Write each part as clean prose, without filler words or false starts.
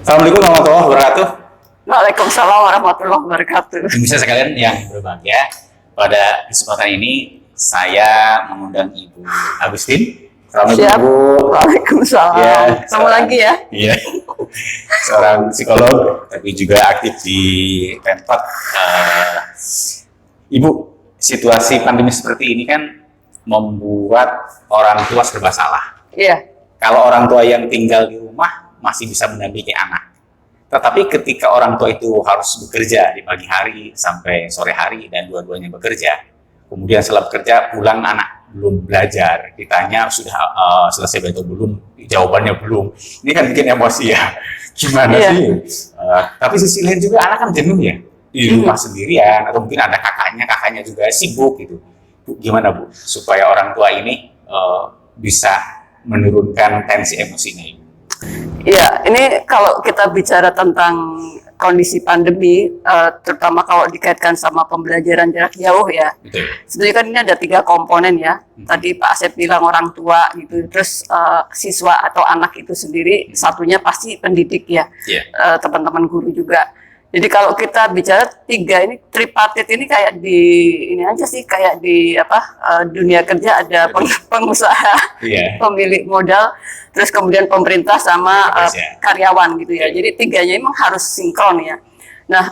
Assalamualaikum warahmatullahi wabarakatuh. Waalaikumsalam warahmatullahi wabarakatuh. Pemirsa sekalian yang berbahagia, pada kesempatan ini saya mengundang Ibu Agustin. Assalamualaikum. Siap. Waalaikumsalam. Ya, Ketemu lagi ya. Iya. Seorang psikolog, tapi juga aktif di Pemkot. Ibu, situasi pandemi seperti ini kan membuat orang tua serba salah. Iya. Kalau orang tua yang tinggal di rumah masih bisa mendampingi anak. Tetapi ketika orang tua itu harus bekerja di pagi hari sampai sore hari dan dua-duanya bekerja, kemudian setelah bekerja pulang anak belum belajar, ditanya sudah selesai atau belum, jawabannya belum. Ini kan bikin emosi ya. Gimana sih? Tapi sisi lain juga anak kan jenuh ya di rumah sendirian, atau mungkin ada kakaknya juga sibuk gitu. Bu, gimana Bu supaya orang tua ini bisa menurunkan tensi emosinya ini? Iya, ini kalau kita bicara tentang kondisi pandemi, terutama kalau dikaitkan sama pembelajaran jarak jauh ya. Betul. Sebenarnya kan ini ada 3 komponen ya. Tadi Pak Asep bilang orang tua gitu, terus siswa atau anak itu sendiri, satunya pasti pendidik ya, teman-teman guru juga. Jadi kalau kita bicara 3 ini tripartit ini kayak di ini aja sih, kayak di dunia kerja ada pengusaha, pemilik modal, terus kemudian pemerintah sama karyawan gitu ya. Jadi 3-nya memang harus sinkron ya. Nah,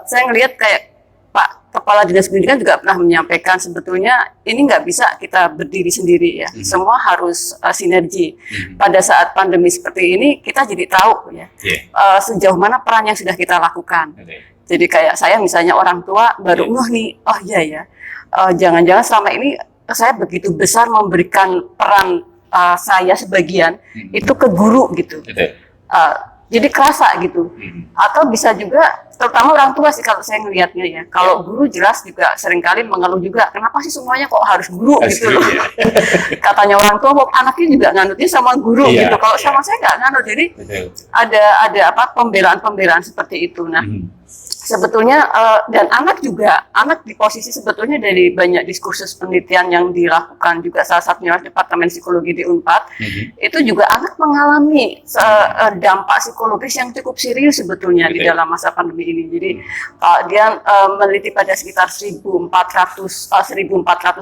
saya ngelihat kayak Pak Kepala Dinas Pendidikan juga pernah menyampaikan sebetulnya ini nggak bisa kita berdiri sendiri ya. Semua harus sinergi. Pada saat pandemi seperti ini kita jadi tahu ya sejauh mana peran yang sudah kita lakukan. Jadi kayak saya misalnya orang tua baru nih, oh iya ya, jangan-jangan selama ini saya begitu besar memberikan peran saya sebagian itu ke guru gitu. Jadi kerasa gitu. Atau bisa juga, terutama orang tua sih kalau saya ngelihatnya ya. Kalau guru jelas juga seringkali mengeluh juga, kenapa sih semuanya kok harus guru gitu loh. Katanya orang tua, anaknya juga nganutnya sama guru gitu. Kalau sama saya nggak nganut, jadi ada pembelaan-pembelaan seperti itu. Nah, sebetulnya dan anak di posisi sebetulnya dari banyak diskursus penelitian yang dilakukan juga salah satunya Departemen Psikologi di Unpad, itu juga anak mengalami dampak psikologis yang cukup serius sebetulnya di dalam masa pandemi ini. Jadi dia meneliti pada sekitar 1.400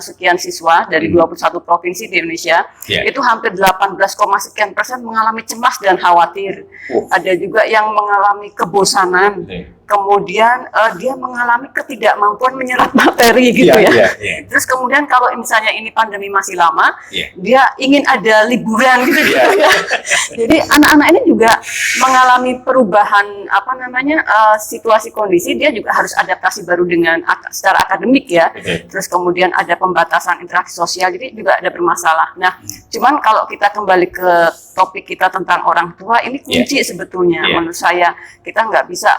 sekian siswa dari 21 provinsi di Indonesia, itu hampir 18, sekian persen mengalami cemas dan khawatir. Ada juga yang mengalami kebosanan. Kemudian dia mengalami ketidakmampuan menyerap materi gitu ya. Terus kemudian kalau misalnya ini pandemi masih lama, dia ingin ada liburan gitu ya. Jadi anak-anak ini juga mengalami perubahan situasi kondisi, dia juga harus adaptasi baru dengan secara akademik ya. Terus kemudian ada pembatasan interaksi sosial, jadi juga ada bermasalah. Nah, cuman kalau kita kembali ke topik kita tentang orang tua, ini kunci sebetulnya menurut saya. Kita nggak bisa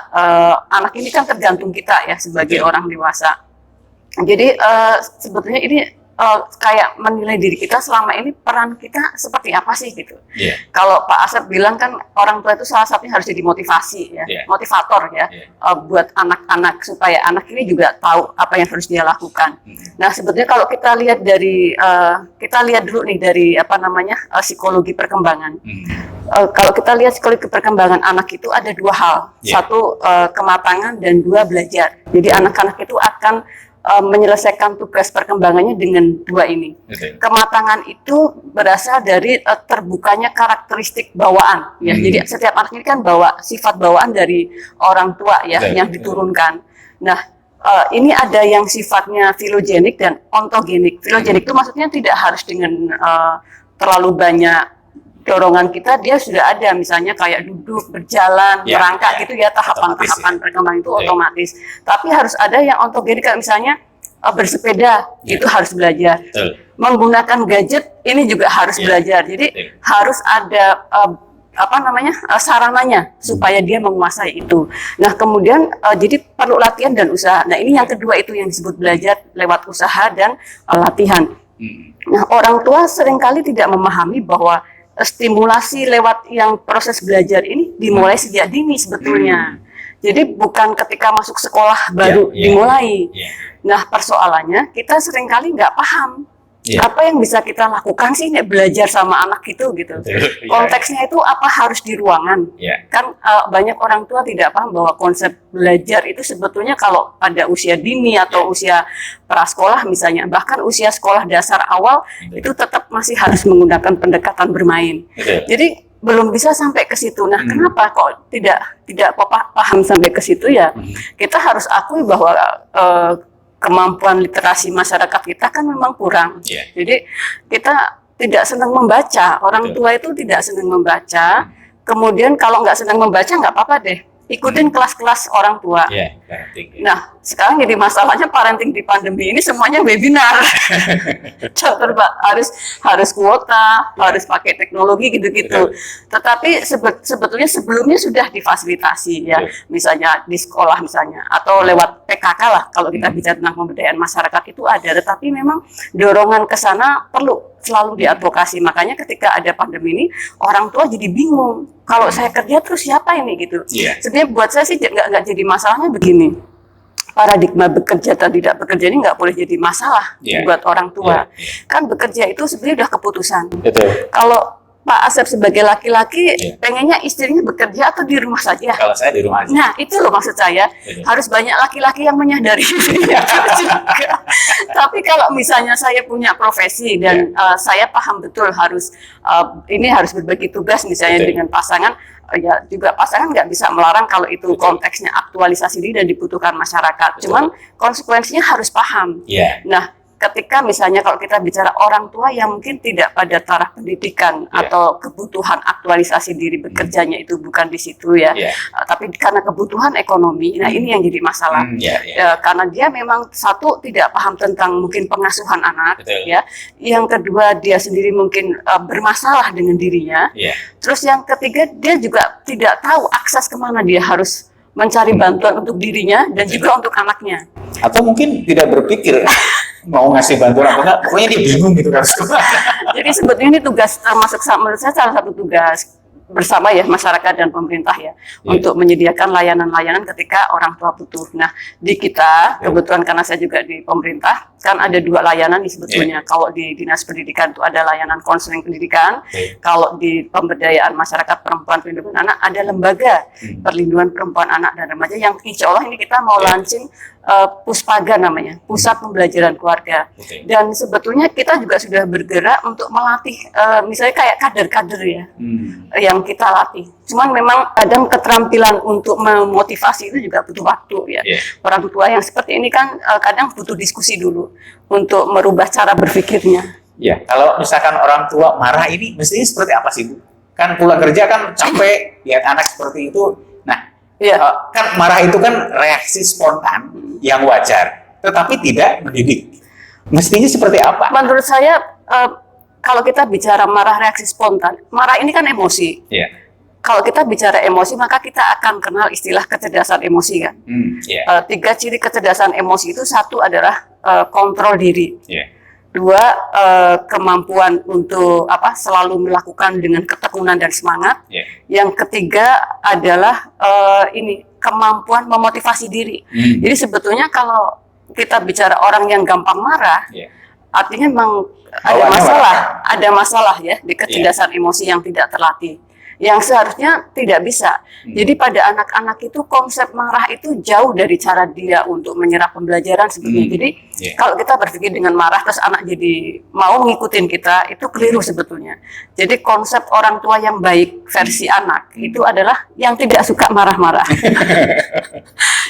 anak ini kan tergantung kita ya sebagai orang dewasa. Jadi sebetulnya ini kayak menilai diri kita selama ini peran kita seperti apa sih gitu. Kalau Pak Asep bilang kan orang tua itu salah satunya harus jadi motivasi ya, motivator ya, buat anak-anak supaya anak ini juga tahu apa yang harus dia lakukan. Nah sebetulnya kalau kita lihat dari kita lihat dulu nih dari psikologi perkembangan. Kalau kita lihat psikologi perkembangan anak itu ada 2 hal, satu kematangan dan 2 belajar. Jadi anak-anak itu akan menyelesaikan tugas perkembangannya dengan 2 ini. Kematangan itu berasal dari terbukanya karakteristik bawaan ya. Jadi setiap anak ini kan bawa sifat bawaan dari orang tua ya yang diturunkan. Nah, ini ada yang sifatnya filogenik dan ontogenik. Filogenik itu maksudnya tidak harus dengan terlalu banyak dorongan kita, dia sudah ada misalnya kayak duduk, berjalan, merangkak gitu ya, tahapan-tahapan perkembangan itu otomatis. Tapi harus ada yang ontogenik, kayak misalnya bersepeda, itu harus belajar. Menggunakan gadget ini juga harus belajar. Jadi harus ada sarananya supaya dia menguasai itu. Nah kemudian jadi perlu latihan dan usaha. Nah ini yang kedua itu yang disebut belajar lewat usaha dan latihan. Nah orang tua seringkali tidak memahami bahwa stimulasi lewat yang proses belajar ini dimulai sejak dini sebetulnya. Jadi bukan ketika masuk sekolah baru dimulai. Nah persoalannya kita seringkali nggak paham Apa yang bisa kita lakukan sih nek belajar sama anak itu gitu. Konteksnya itu apa harus di ruangan. Kan banyak orang tua tidak paham bahwa konsep belajar itu sebetulnya kalau pada usia dini atau usia prasekolah misalnya, bahkan usia sekolah dasar awal itu tetap masih harus menggunakan pendekatan bermain. Jadi belum bisa sampai ke situ. Nah, kenapa kok tidak paham sampai ke situ ya? Kita harus akui bahwa kemampuan literasi masyarakat kita kan memang kurang. Jadi kita tidak senang membaca. Orang tua itu tidak senang membaca. Kemudian kalau nggak senang membaca nggak apa-apa deh. Ikutin kelas-kelas orang tua. Nah, sekarang jadi masalahnya parenting di pandemi ini semuanya webinar. Contoh harus kuota, harus pakai teknologi gitu-gitu. Tetapi sebetulnya sebelumnya sudah difasilitasi ya, misalnya di sekolah misalnya, atau lewat PKK lah kalau kita bicara tentang pemberdayaan masyarakat itu ada. Tetapi memang dorongan ke sana perlu selalu diadvokasi. Makanya ketika ada pandemi ini, orang tua jadi bingung. Kalau saya kerja terus siapa ini gitu. Sebenarnya buat saya sih nggak jadi masalahnya begini. Paradigma bekerja dan tidak bekerja ini nggak boleh jadi masalah buat orang tua. Kan bekerja itu sebenarnya udah keputusan. Kalau Pak Asep sebagai laki-laki pengennya istrinya bekerja atau di rumah saja? Kalau saya di rumah aja. Nah, itu loh maksud saya. Harus banyak laki-laki yang menyadari itu juga. Tapi kalau misalnya saya punya profesi dan saya paham betul ini harus berbagi tugas misalnya dengan pasangan, ya juga pasangan nggak bisa melarang kalau itu konteksnya aktualisasi diri dan dibutuhkan masyarakat. Cuman konsekuensinya harus paham. Nah, ketika misalnya kalau kita bicara orang tua yang mungkin tidak pada taraf pendidikan atau kebutuhan aktualisasi diri bekerjanya itu bukan di situ ya, tapi karena kebutuhan ekonomi, nah ini yang jadi masalah. Karena dia memang satu tidak paham tentang mungkin pengasuhan anak, ya. Yang kedua dia sendiri mungkin bermasalah dengan dirinya. Terus yang ketiga dia juga tidak tahu akses kemana dia harus mencari bantuan untuk dirinya dan juga untuk anaknya. Atau mungkin tidak berpikir mau ngasih bantuan apa enggak, pokoknya dia bingung gitu kan. Jadi sebetulnya ini tugas termasuk menurut saya salah satu tugas bersama ya masyarakat dan pemerintah ya untuk menyediakan layanan-layanan ketika orang tua butuh. Nah di kita kebetulan karena saya juga di pemerintah kan ada dua layanan nih sebetulnya. Kalau di dinas pendidikan itu ada layanan konseling pendidikan. Kalau di pemberdayaan masyarakat perempuan perlindungan anak ada lembaga perlindungan perempuan anak dan remaja yang insya Allah ini kita mau launching Puspaga namanya, Pusat Pembelajaran Keluarga. Dan sebetulnya kita juga sudah bergerak untuk melatih misalnya kayak kader-kader ya yang kita latih. Cuman memang kadang keterampilan untuk memotivasi itu juga butuh waktu ya. Orang tua yang seperti ini kan kadang butuh diskusi dulu untuk merubah cara berpikirnya. Kalau misalkan orang tua marah ini mestinya seperti apa sih Bu? Kan pulang kerja kan capek lihat anak seperti itu. Nah, kan marah itu kan reaksi spontan yang wajar, tetapi tidak mendidik. Mestinya seperti apa? Menurut saya, kalau kita bicara marah reaksi spontan, marah ini kan emosi. Kalau kita bicara emosi, maka kita akan kenal istilah kecerdasan emosi kan. 3 ciri kecerdasan emosi itu, 1 adalah kontrol diri. 2, kemampuan untuk selalu melakukan dengan ketekunan dan semangat. Yang ketiga adalah kemampuan memotivasi diri. Jadi sebetulnya kalau kita bicara orang yang gampang marah, artinya memang ada masalah ya di kecerdasan emosi yang tidak terlatih. Yang seharusnya tidak bisa. Jadi pada anak-anak itu konsep marah itu jauh dari cara dia untuk menyerap pembelajaran sebetulnya. Jadi kalau kita berpikir dengan marah terus anak jadi mau ngikutin kita, itu keliru sebetulnya. Jadi konsep orang tua yang baik versi anak itu adalah yang tidak suka marah-marah.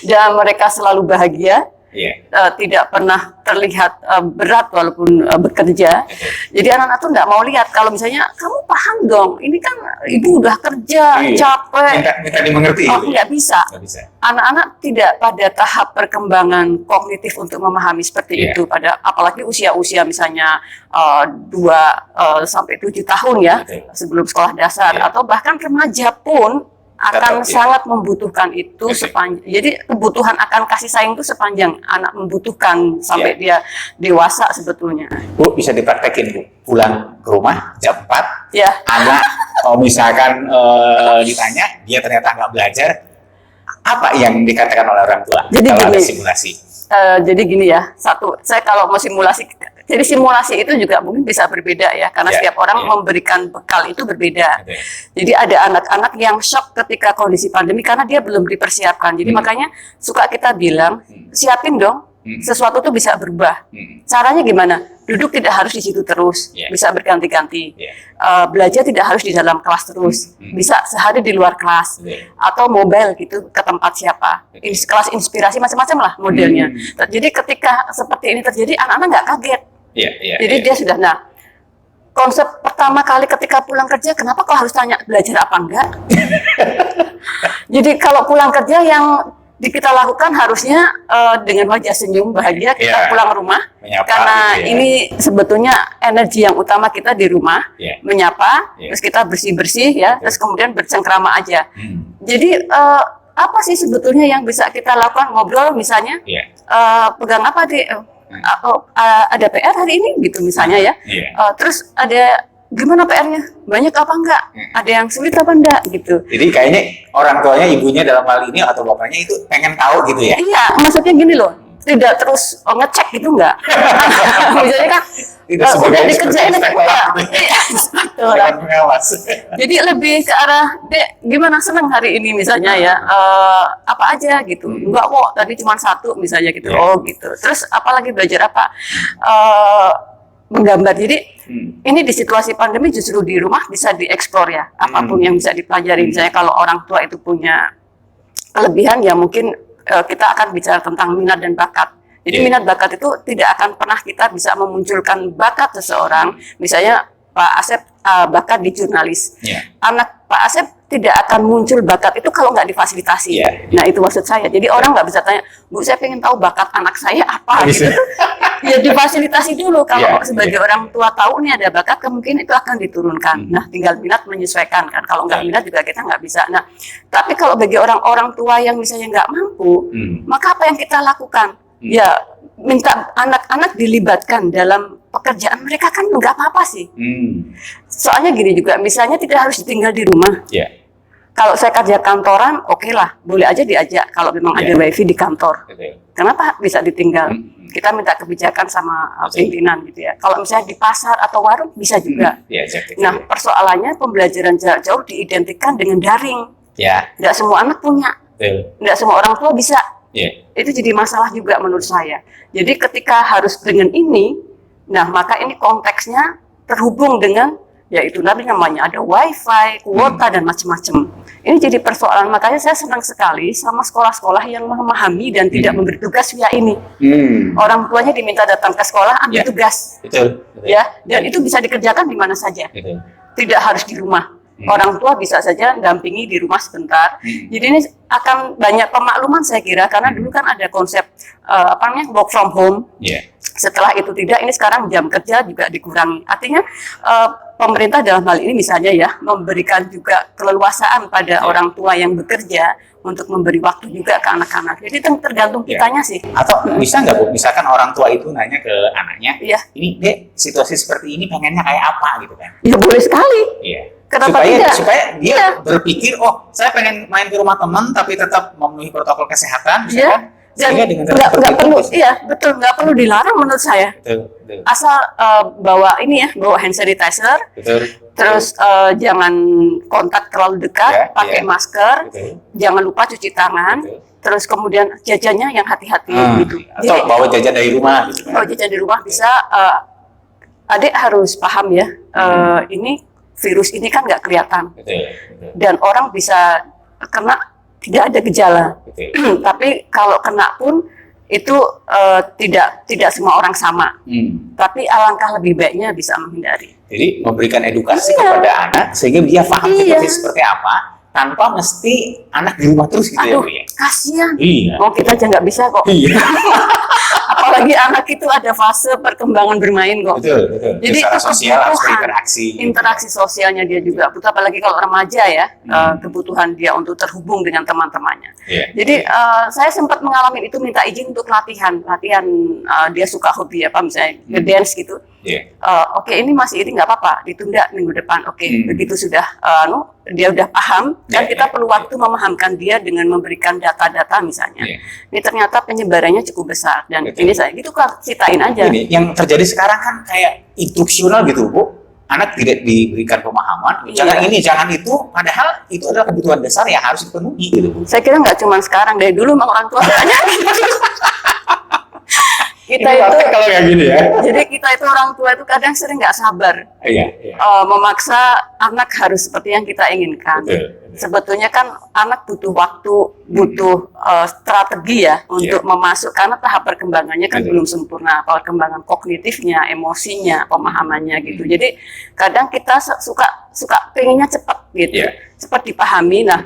Dan mereka selalu bahagia. Tidak pernah terlihat berat walaupun bekerja. Jadi anak-anak tuh nggak mau lihat kalau misalnya kamu paham dong, ini kan ibu udah kerja capek. Minta dimengerti. Nggak bisa. Anak-anak tidak pada tahap perkembangan kognitif untuk memahami seperti itu. Apalagi usia-usia misalnya 2 sampai 7 tahun ya sebelum sekolah dasar atau bahkan remaja pun akan sangat membutuhkan itu sepanjang. Jadi kebutuhan akan kasih sayang itu sepanjang anak membutuhkan sampai dia dewasa sebetulnya. Bu, bisa dipraktekin Bu, pulang ke rumah jam 4, anak kalau misalkan ditanya, dia ternyata nggak belajar, apa yang dikatakan oleh orang tua? Jadi kalau gini, ada simulasi. Jadi gini ya, 1, saya kalau mau simulasi Jadi simulasi itu juga mungkin bisa berbeda ya, karena setiap orang memberikan bekal itu berbeda. Jadi ada anak-anak yang shock ketika kondisi pandemi karena dia belum dipersiapkan. Jadi makanya suka kita bilang, siapin dong, sesuatu tuh bisa berubah. Caranya gimana? Duduk tidak harus di situ terus, bisa berganti-ganti. Belajar tidak harus di dalam kelas terus, bisa sehari di luar kelas, atau mobile gitu ke tempat siapa. Kelas inspirasi macam-macam lah modelnya. Jadi ketika seperti ini terjadi, anak-anak nggak kaget. Jadi dia sudah, nah, konsep pertama kali ketika pulang kerja, kenapa kau harus tanya belajar apa enggak? Jadi kalau pulang kerja yang kita lakukan harusnya dengan wajah senyum bahagia kita pulang rumah, menyapa, karena ini sebetulnya energi yang utama kita di rumah, menyapa, terus kita bersih-bersih ya, terus kemudian bercengkrama aja. Jadi apa sih sebetulnya yang bisa kita lakukan? Ngobrol misalnya, pegang apa di ada PR hari ini gitu misalnya ya, terus ada gimana PR-nya? Banyak apa enggak? Ada yang sulit apa enggak gitu. Jadi kayaknya orang tuanya, ibunya dalam hal ini atau bapaknya itu pengen tahu gitu ya? Iya, maksudnya gini loh, tidak terus ngecek gitu enggak. Misalnya kan udah dikerjain aja enggak. Jadi lebih ke arah, Dek, gimana, senang hari ini misalnya ya, apa aja gitu. Enggak kok, tadi cuma satu misalnya gitu. Oh gitu. Terus apalagi belajar apa? Menggambar. Jadi ini di situasi pandemi justru di rumah bisa dieksplor ya, apapun yang bisa dipelajari. Misalnya kalau orang tua itu punya kelebihan ya mungkin kita akan bicara tentang minat dan bakat. Jadi minat bakat itu tidak akan pernah kita bisa memunculkan bakat seseorang. Misalnya Pak Asep bakat di jurnalis. Anak Pak Asep tidak akan muncul bakat itu kalau nggak difasilitasi. Nah itu maksud saya. Jadi orang nggak bisa tanya, Bu, saya pengen tahu bakat anak saya apa gitu. Ya difasilitasi dulu. Kalau sebagai orang tua tahu nih ada bakat, kemungkinan itu akan diturunkan. Nah tinggal minat menyesuaikan kan. Kalau nggak minat juga kita nggak bisa. Nah tapi kalau bagi orang-orang tua yang misalnya nggak mampu, maka apa yang kita lakukan? Ya minta anak-anak dilibatkan dalam pekerjaan mereka, kan nggak apa-apa sih. Soalnya gini juga, misalnya tidak harus ditinggal di rumah. Kalau saya kerja kantoran, oke lah, boleh aja diajak kalau memang ada wifi di kantor. Kenapa bisa ditinggal? Kita minta kebijakan sama pimpinan gitu ya. Kalau misalnya di pasar atau warung bisa juga. Nah, persoalannya pembelajaran jarak jauh diidentikan dengan daring. Nggak semua anak punya, nggak semua orang tua bisa. Itu jadi masalah juga menurut saya. Jadi ketika harus dengan ini, nah maka ini konteksnya terhubung dengan, yaitu namanya ada wifi, kuota dan macam-macam. Ini jadi persoalan, makanya saya senang sekali sama sekolah-sekolah yang memahami dan tidak memberi tugas via ini. Orang tuanya diminta datang ke sekolah ambil tugas, ya, dan itu bisa dikerjakan di mana saja, tidak harus di rumah. Orang tua bisa saja dampingi di rumah sebentar. Jadi ini akan banyak pemakluman saya kira, karena dulu kan ada konsep work from home. Setelah itu tidak, ini sekarang jam kerja juga dikurangi. Artinya pemerintah dalam hal ini misalnya ya memberikan juga keleluasaan pada orang tua yang bekerja untuk memberi waktu juga ke anak-anak. Jadi tergantung kitanya sih. Atau bisa nggak Bu, misalkan orang tua itu nanya ke anaknya, ini Dek, situasi seperti ini pengennya kayak apa gitu kan? Ya boleh sekali. Kenapa tidak? Supaya dia berpikir, oh saya pengen main ke rumah teman tapi tetap memenuhi protokol kesehatan, misalkan. Dan nggak perlu, betul, nggak perlu dilarang menurut saya. Asal bawa ini ya, bawa hand sanitizer, terus jangan kontak terlalu dekat, pakai masker, jangan lupa cuci tangan, terus kemudian jajannya yang hati-hati gitu. Atau jadi, bawa jajan dari rumah gitu. Bawa jajan dari rumah bisa. Adik harus paham ya, ini virus ini kan nggak kelihatan, dan orang bisa kena tidak ada gejala. Tapi kalau kena pun itu tidak semua orang sama. Tapi alangkah lebih baiknya bisa menghindari. Jadi memberikan edukasi kepada anak sehingga dia paham situasi seperti apa, tanpa mesti anak di rumah terus gitu. Ya. Kasihan. Mau kita aja nggak bisa kok. Apalagi anak itu ada fase perkembangan bermain kok. Jadi secara sosial harus berinteraksi. Interaksi sosialnya dia juga butuh, apalagi kalau remaja ya, kebutuhan dia untuk terhubung dengan teman-temannya. Jadi saya sempat mengalami itu, minta izin untuk latihan dia suka hobi apa misalnya dance gitu. Oke, ini masih ini nggak apa-apa, ditunda minggu depan. Oke, begitu sudah dia udah paham, kan kita perlu waktu memahamkan dia dengan memberikan data-data misalnya. Ini ternyata penyebarannya cukup besar dan ini saya gitu kan ceritain aja. Ini yang terjadi sekarang kan kayak instruksional gitu, Bu. Anak tidak diberikan pemahaman, jangan ini, jangan itu, padahal itu adalah kebutuhan dasar yang harus dipenuhi gitu. Saya kira nggak cuma sekarang, dari dulu memang orang tua banyak kita ini itu kalau kayak gini ya. Jadi kita itu orang tua itu kadang sering nggak sabar, memaksa anak harus seperti yang kita inginkan. Betul. Sebetulnya kan anak butuh waktu, butuh strategi ya untuk memasuk, karena tahap perkembangannya kan belum sempurna, perkembangan kognitifnya, emosinya, pemahamannya gitu. Jadi kadang kita suka pengennya cepat gitu, cepat dipahami. Nah,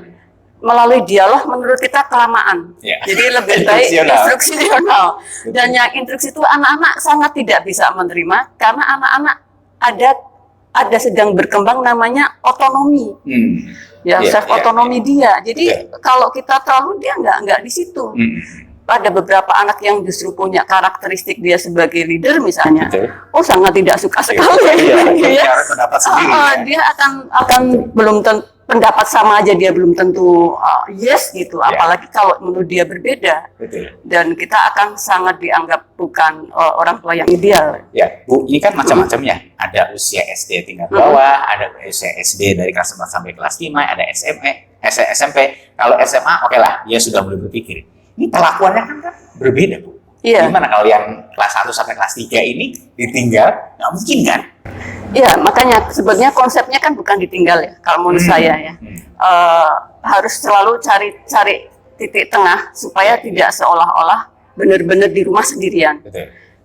melalui dialog menurut kita kelamaan. Jadi lebih baik instruksional. Dan yang instruksi itu anak-anak sangat tidak bisa menerima karena anak-anak ada sedang berkembang namanya otonomi. Self otonomi dia. Jadi kalau kita terlalu dia nggak di situ. Ada beberapa anak yang justru punya karakteristik dia sebagai leader misalnya, sangat tidak suka sekali. Dia akan belum tentu pendapat sama aja, dia belum tentu yes gitu, apalagi kalau menurut dia berbeda. Dan kita akan sangat dianggap bukan orang tua yang ideal. Ya, Bu, ini kan macam-macamnya. Ada usia SD tingkat bawah, ada usia SD dari kelas 4 sampai kelas 5, ada SMP. Kalau SMA, oke lah, dia sudah mulai berpikir. Ini perlakuannya kan berbeda, Bu. Gimana kalau yang kelas 1 sampai kelas 3 ini ditinggal? Nggak mungkin kan? Iya, makanya sebetulnya konsepnya kan bukan ditinggal ya, kalau menurut saya ya. Harus selalu cari titik tengah supaya tidak seolah-olah benar-benar di rumah sendirian.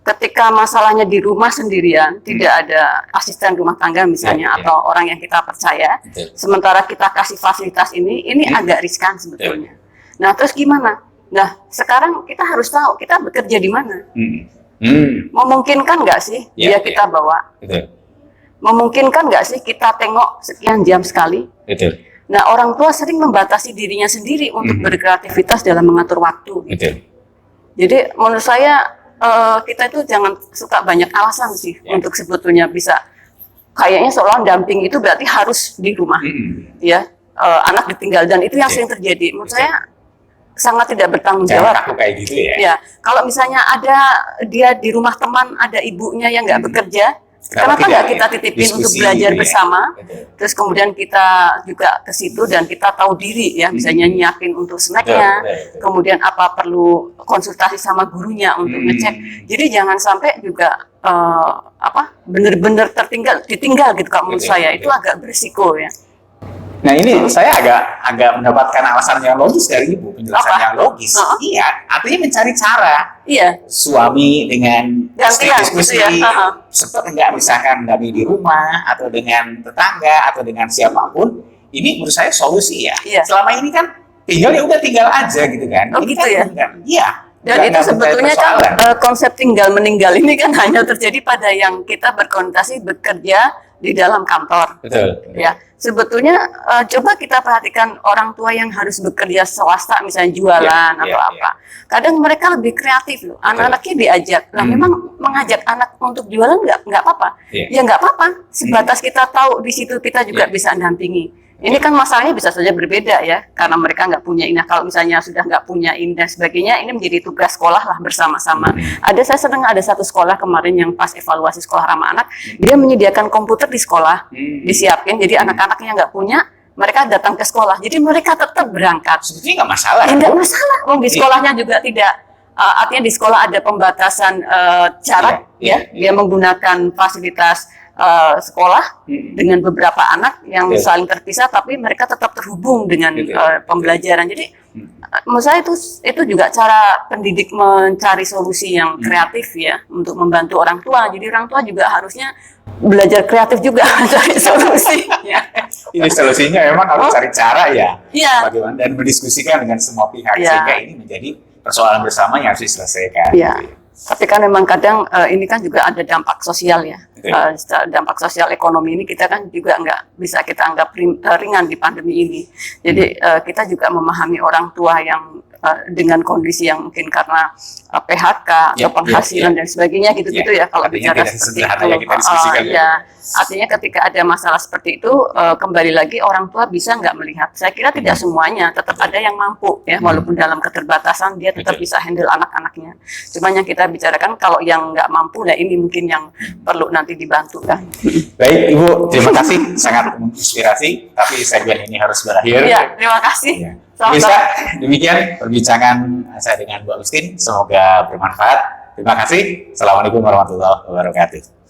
Ketika masalahnya di rumah sendirian, tidak ada asisten rumah tangga misalnya, atau orang yang kita percaya, sementara kita kasih fasilitas ini agak riskan sebetulnya. Nah, terus gimana? Nah, sekarang kita harus tahu kita bekerja di mana. Memungkinkan nggak sih dia kita bawa? Memungkinkan nggak sih kita tengok sekian jam sekali? Nah, orang tua sering membatasi dirinya sendiri untuk berkreativitas dalam mengatur waktu. Jadi menurut saya kita itu jangan suka banyak alasan sih untuk sebetulnya bisa. Kayaknya seolah damping itu berarti harus di rumah, anak ditinggal, dan itu yang sering terjadi. Menurut saya sangat tidak bertanggung jawab. Jangan kayak gitu ya. Kalau misalnya ada dia di rumah teman, ada ibunya yang nggak bekerja. Kenapa nggak kita titipin untuk belajar bersama? Terus kemudian kita juga ke situ dan kita tahu diri ya, misalnya nyiapin untuk snacknya, kemudian apa perlu konsultasi sama gurunya untuk ngecek. Jadi jangan sampai juga benar-benar ditinggal gitu. Kalau menurut saya itu agak berisiko ya. Nah, ini saya agak mendapatkan alasan yang logis dari Ibu, penjelasan yang logis. Iya, artinya mencari cara. Suami dengan diskusi, seperti enggak misalkan kami di rumah atau dengan tetangga atau dengan siapapun. Ini menurut saya solusi ya. Selama ini kan tinggal aja gitu kan. Ini gitu kan, ya. Iya. Dan itu sebetulnya kan konsep tinggal meninggal ini kan hanya terjadi pada yang kita berkonotasi bekerja di dalam kantor. Betul. Ya, sebetulnya coba kita perhatikan orang tua yang harus bekerja swasta, misalnya jualan atau apa. Kadang mereka lebih kreatif loh. Anak-anaknya diajak. Nah, memang mengajak anak untuk jualan nggak apa-apa. Ya nggak apa-apa. Sebatas kita tahu di situ kita juga bisa dampingi. Ini kan masalahnya bisa saja berbeda ya, karena mereka nggak punya ini. Kalau misalnya sudah nggak punya ini dan sebagainya, ini menjadi tugas sekolah lah bersama-sama. Saya sedang ada satu sekolah kemarin yang pas evaluasi sekolah ramah anak, dia menyediakan komputer di sekolah, disiapin. Jadi anak-anak yang nggak punya, mereka datang ke sekolah. Jadi mereka tetap berangkat. Sebetulnya nggak masalah. Nggak masalah. Di sekolahnya juga tidak. Artinya di sekolah ada pembatasan jarak, dia menggunakan fasilitas sekolah dengan beberapa anak yang saling terpisah, tapi mereka tetap terhubung dengan pembelajaran. Jadi menurut saya itu juga cara pendidik mencari solusi yang kreatif ya untuk membantu orang tua. Jadi orang tua juga harusnya belajar kreatif juga mencari solusi. Ini solusinya memang harus cari cara bagaimana dan berdiskusikan dengan semua pihak sehingga ini menjadi persoalan bersama yang harus diselesaikan. Tapi kan memang kadang ini kan juga ada dampak sosial ya. Dampak sosial ekonomi ini kita kan juga nggak bisa kita anggap ringan di pandemi ini. Jadi kita juga memahami orang tua yang dengan kondisi yang mungkin karena PHK atau penghasilan dan sebagainya gitu-gitu ya kalau artinya bicara tidak seperti sesederhana itu. yang kita diskusikan Ya, artinya ketika ada masalah seperti itu kembali lagi orang tua bisa nggak melihat. Saya kira tidak semuanya, tetap ada yang mampu ya walaupun dalam keterbatasan dia tetap bisa handle anak-anaknya. Cuman yang kita bicarakan kalau yang nggak mampu, nah ini mungkin yang perlu nanti dibantu kan. Baik Ibu, terima kasih, sangat menginspirasi. Tapi segmen ini harus berakhir. Iya, terima kasih. Ya. Bisa demikian perbincangan saya dengan Bu Agustin. Semoga bermanfaat. Terima kasih. Assalamualaikum warahmatullahi wabarakatuh.